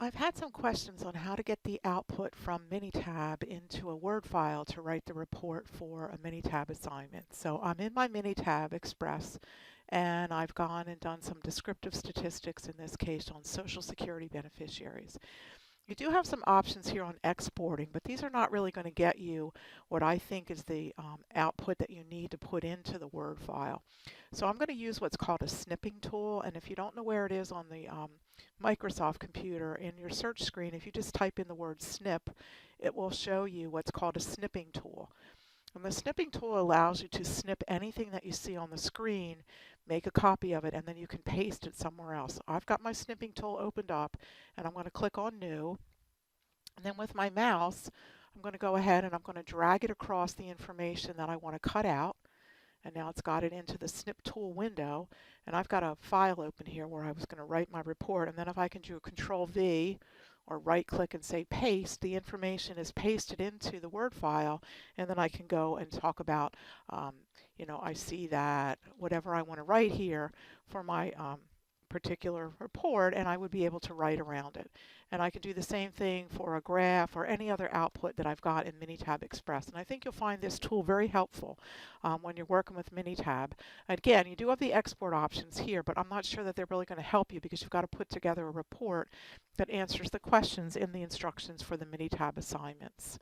I've had some questions on how to get the output from Minitab into a Word file to write the report for a Minitab assignment. So I'm in my Minitab Express and I've gone and done some descriptive statistics, in this case on Social Security beneficiaries. You do have some options here on exporting, but these are not really going to get you what I think is the output that you need to put into the Word file. So I'm going to use what's called a snipping tool, and if you don't know where it is on the Microsoft computer, in your search screen, if you just type in the word snip, it will show you what's called a snipping tool. And the snipping tool allows you to snip anything that you see on the screen, make a copy of it, and then you can paste it somewhere else. I've got my snipping tool opened up, and I'm going to click on New. And then with my mouse, I'm going to go ahead and I'm going to drag it across the information that I want to cut out. And now it's got it into the snip tool window. And I've got a file open here where I was going to write my report. And then if I can do Control V or right click and say paste, the information is pasted into the Word file. And then I can go and talk about, I see that whatever I want to write here for my particular report, and I would be able to write around it. And I can do the same thing for a graph or any other output that I've got in Minitab Express. And I think you'll find this tool very helpful when you're working with Minitab. Again, you do have the export options here, but I'm not sure that they're really going to help you because you've got to put together a report that answers the questions in the instructions for the Minitab assignments.